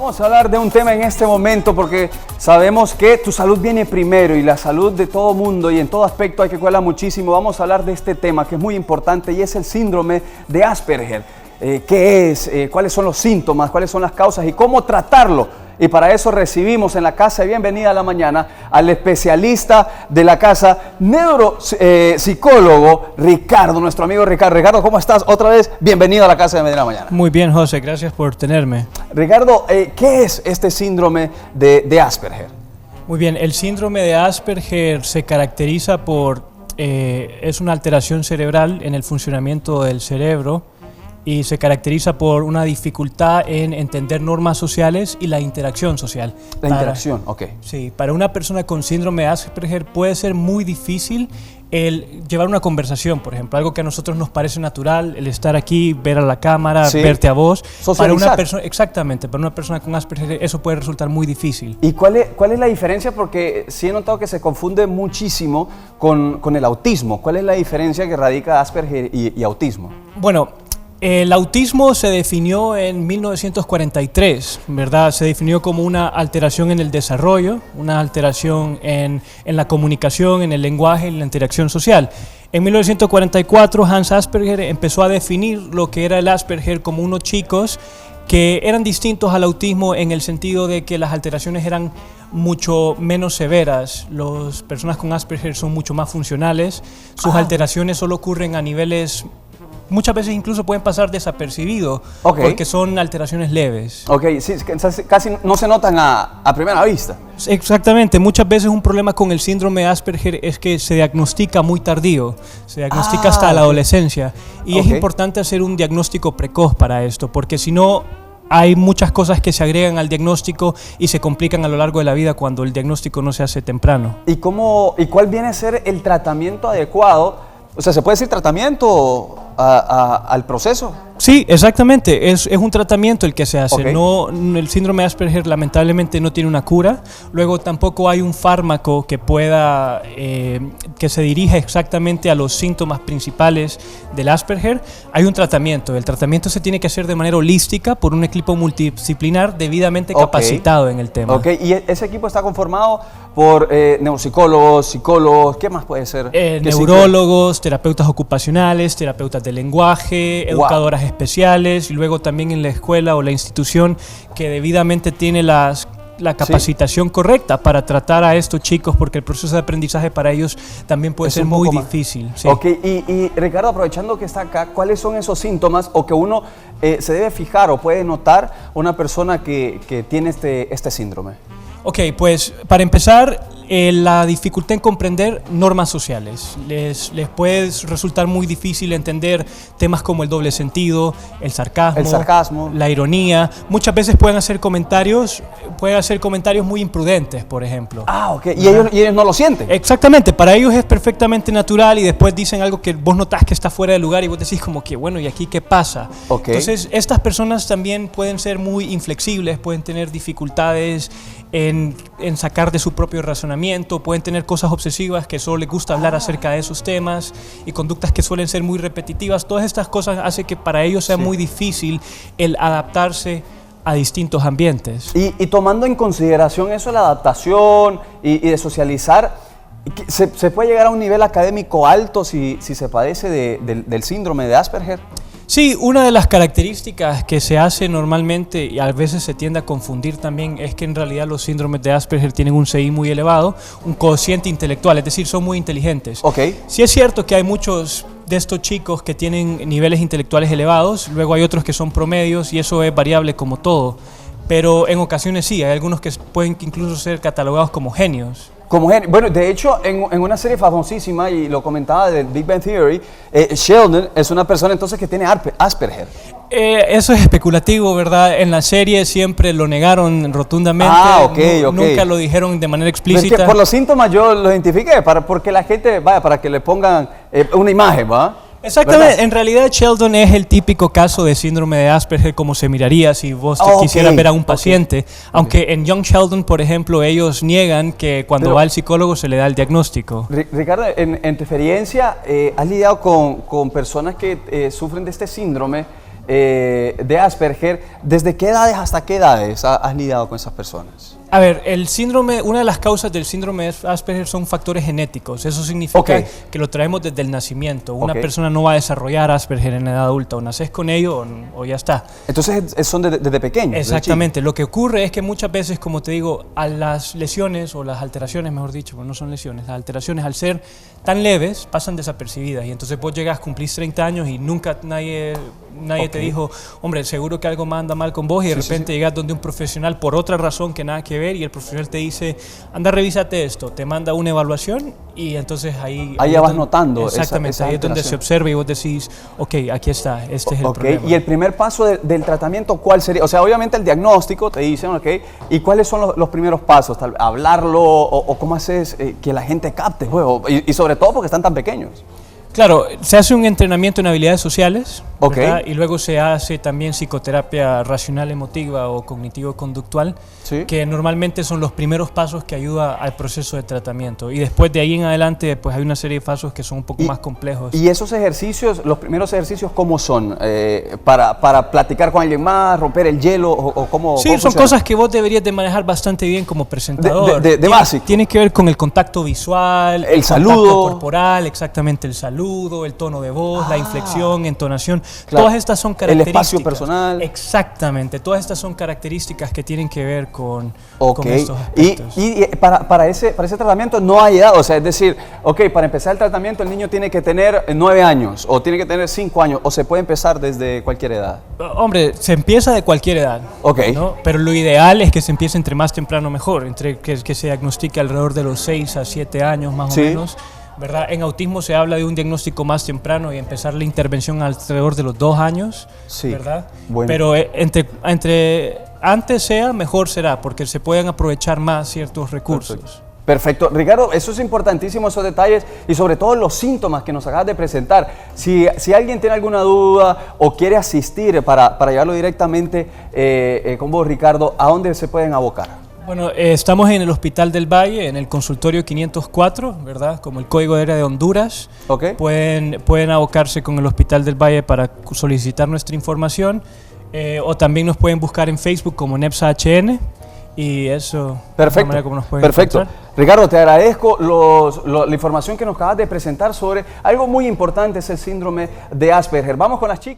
Vamos a hablar de un tema en este momento porque sabemos que tu salud viene primero y la salud de todo mundo y en todo aspecto hay que cuidarla muchísimo. Vamos a hablar de este tema que es muy importante y es el síndrome de Asperger. ¿Qué es? ¿Cuáles son los síntomas? ¿Cuáles son las causas? ¿Y cómo tratarlo? Y para eso recibimos en la Casa de Bienvenida a la Mañana al especialista de la casa, neuropsicólogo Ricardo, nuestro amigo Ricardo. Ricardo, ¿cómo estás? Otra vez, bienvenido a la Casa de Bienvenida a la Mañana. Muy bien, José, gracias por tenerme. Ricardo, ¿qué es este síndrome de Asperger? Muy bien, el síndrome de Asperger se caracteriza por, es una alteración cerebral en el funcionamiento del cerebro y se caracteriza por una dificultad en entender normas sociales y la interacción social. Interacción, ok. Sí, para una persona con síndrome de Asperger puede ser muy difícil el llevar una conversación, por ejemplo, algo que a nosotros nos parece natural, el estar aquí, ver a la cámara, sí, verte a vos. Socializar. Para una persona, exactamente, para una persona con Asperger eso puede resultar muy difícil. ¿Y cuál es la diferencia? Porque sí he notado que se confunde muchísimo con el autismo. ¿Cuál es la diferencia que radica Asperger y autismo? Bueno, el autismo se definió en 1943, ¿verdad? Se definió como una alteración en el desarrollo, una alteración en la comunicación, en el lenguaje, en la interacción social. En 1944 Hans Asperger empezó a definir lo que era el Asperger como unos chicos que eran distintos al autismo en el sentido de que las alteraciones eran mucho menos severas. Las personas con Asperger son mucho más funcionales, sus alteraciones solo ocurren a niveles... Muchas veces incluso pueden pasar desapercibidos, porque son alteraciones leves. Ok, sí, casi no se notan a primera vista. Exactamente, muchas veces un problema con el síndrome de Asperger es que se diagnostica muy tardío, se diagnostica hasta la adolescencia. Y es importante hacer un diagnóstico precoz para esto, porque si no, hay muchas cosas que se agregan al diagnóstico y se complican a lo largo de la vida cuando el diagnóstico no se hace temprano. ¿Y cuál viene a ser el tratamiento adecuado? O sea, ¿se puede decir tratamiento al proceso? Sí, exactamente. Es un tratamiento el que se hace. No, el síndrome de Asperger lamentablemente no tiene una cura. Luego tampoco hay un fármaco que pueda, que se dirija exactamente a los síntomas principales del Asperger. Hay un tratamiento. El tratamiento se tiene que hacer de manera holística por un equipo multidisciplinar debidamente capacitado en el tema. ¿Y ese equipo está conformado por neuropsicólogos, psicólogos? ¿Qué más puede ser? Neurólogos, terapeutas ocupacionales, terapeutas de lenguaje, educadoras especiales y luego también en la escuela o la institución que debidamente tiene la capacitación correcta para tratar a estos chicos, porque el proceso de aprendizaje para ellos también puede ser muy difícil. Sí. Y Ricardo, aprovechando que está acá, ¿cuáles son esos síntomas o que uno se debe fijar o puede notar una persona que tiene este síndrome? Ok, pues para empezar, la dificultad en comprender normas sociales. Les puede resultar muy difícil entender temas como el doble sentido, el sarcasmo, la ironía. Muchas veces pueden hacer comentarios muy imprudentes, por ejemplo. ¿Y ellos no lo sienten? Exactamente, para ellos es perfectamente natural y después dicen algo que vos notás que está fuera de lugar y vos decís como que, bueno, ¿y aquí qué pasa? Entonces, estas personas también pueden ser muy inflexibles, pueden tener dificultades en sacar de su propio razonamiento, pueden tener cosas obsesivas que solo les gusta hablar acerca de esos temas y conductas que suelen ser muy repetitivas. Todas estas cosas hacen que para ellos sea muy difícil el adaptarse a distintos ambientes. Y tomando en consideración eso, la adaptación y de socializar, ¿se puede llegar a un nivel académico alto si se padece del síndrome de Asperger? Sí, una de las características que se hace normalmente y a veces se tiende a confundir también es que en realidad los síndromes de Asperger tienen un CI muy elevado, un cociente intelectual, es decir, son muy inteligentes. Sí es cierto que hay muchos de estos chicos que tienen niveles intelectuales elevados, luego hay otros que son promedios y eso es variable como todo, pero en ocasiones sí, hay algunos que pueden incluso ser catalogados como genios. Bueno, de hecho, en una serie famosísima, y lo comentaba de Big Bang Theory, Sheldon es una persona entonces que tiene Asperger. Eso es especulativo, ¿verdad? En la serie siempre lo negaron rotundamente, nunca lo dijeron de manera explícita. Es que por los síntomas yo lo identifiqué, porque la gente, para que le pongan una imagen, ¿va? Exactamente, ¿verdad? En realidad Sheldon es el típico caso de síndrome de Asperger como se miraría si vos quisieras ver a un paciente, aunque en Young Sheldon, por ejemplo, ellos niegan que cuando va al psicólogo se le da el diagnóstico. Ricardo, en tu experiencia, ¿has lidiado con personas que sufren de este síndrome de Asperger, ¿desde qué edades hasta qué edades has lidiado con esas personas? A ver, una de las causas del síndrome de Asperger son factores genéticos. Eso significa que lo traemos desde el nacimiento. Una persona no va a desarrollar Asperger en edad adulta. O naces con ello o ya está. Entonces son desde pequeños. Exactamente. Lo que ocurre es que muchas veces, como te digo, a las lesiones o las alteraciones, mejor dicho, porque no son lesiones, las alteraciones al ser tan leves pasan desapercibidas. Y entonces vos llegas, cumplís 30 años y nunca nadie te dijo, hombre, seguro que algo más anda mal con vos, y de repente llegas donde un profesional por otra razón que nada que ver, y el profesional te dice, anda, revísate esto, te manda una evaluación, y entonces ahí ya vas notando. Exactamente, esa ahí es donde se observa y vos decís, ok, aquí está, este es el problema. Y el primer paso del tratamiento, ¿cuál sería? O sea, obviamente el diagnóstico te dicen, ¿y cuáles son los primeros pasos? ¿Hablarlo o cómo haces que la gente capte, juego? Y sobre todo porque están tan pequeños. Claro, se hace un entrenamiento en habilidades sociales, ¿verdad? Y luego se hace también psicoterapia racional emotiva o cognitivo-conductual, que normalmente son los primeros pasos que ayudan al proceso de tratamiento. Y después de ahí en adelante, pues hay una serie de pasos que son un poco más complejos. ¿Y esos ejercicios, los primeros ejercicios, cómo son? ¿Para platicar con alguien más, romper el hielo o cómo? Sí, son cosas que vos deberías de manejar bastante bien como presentador. De básico. Tiene que ver con el contacto visual, el saludo, contacto corporal, exactamente, el saludo, el tono de voz, la inflexión, entonación. Claro. Todas estas son características. El espacio personal. Exactamente, todas estas son características que tienen que ver con estos aspectos. Y para ese tratamiento no hay edad, o sea, es decir, para empezar el tratamiento el niño tiene que tener 9 años o tiene que tener 5 años o se puede empezar desde cualquier edad. Hombre, se empieza de cualquier edad, ¿no? Pero lo ideal es que se empiece entre más temprano mejor, que se diagnostique alrededor de los 6 a 7 años más o menos. ¿Verdad? En autismo se habla de un diagnóstico más temprano y empezar la intervención alrededor de los 2 años, ¿verdad? Bueno. Pero entre antes sea, mejor será, porque se pueden aprovechar más ciertos recursos. Perfecto. Ricardo, eso es importantísimo, esos detalles y sobre todo los síntomas que nos acabas de presentar. Si alguien tiene alguna duda o quiere asistir para llevarlo directamente con vos, Ricardo, ¿a dónde se pueden abocar? Bueno, estamos en el Hospital del Valle, en el consultorio 504, ¿verdad? Como el código de área de Honduras. Pueden abocarse con el Hospital del Valle para solicitar nuestra información, o también nos pueden buscar en Facebook como NEPSA-HN, y eso es la manera como nos pueden encontrar. Ricardo, te agradezco la información que nos acabas de presentar sobre algo muy importante, es el síndrome de Asperger. Vamos con las chicas.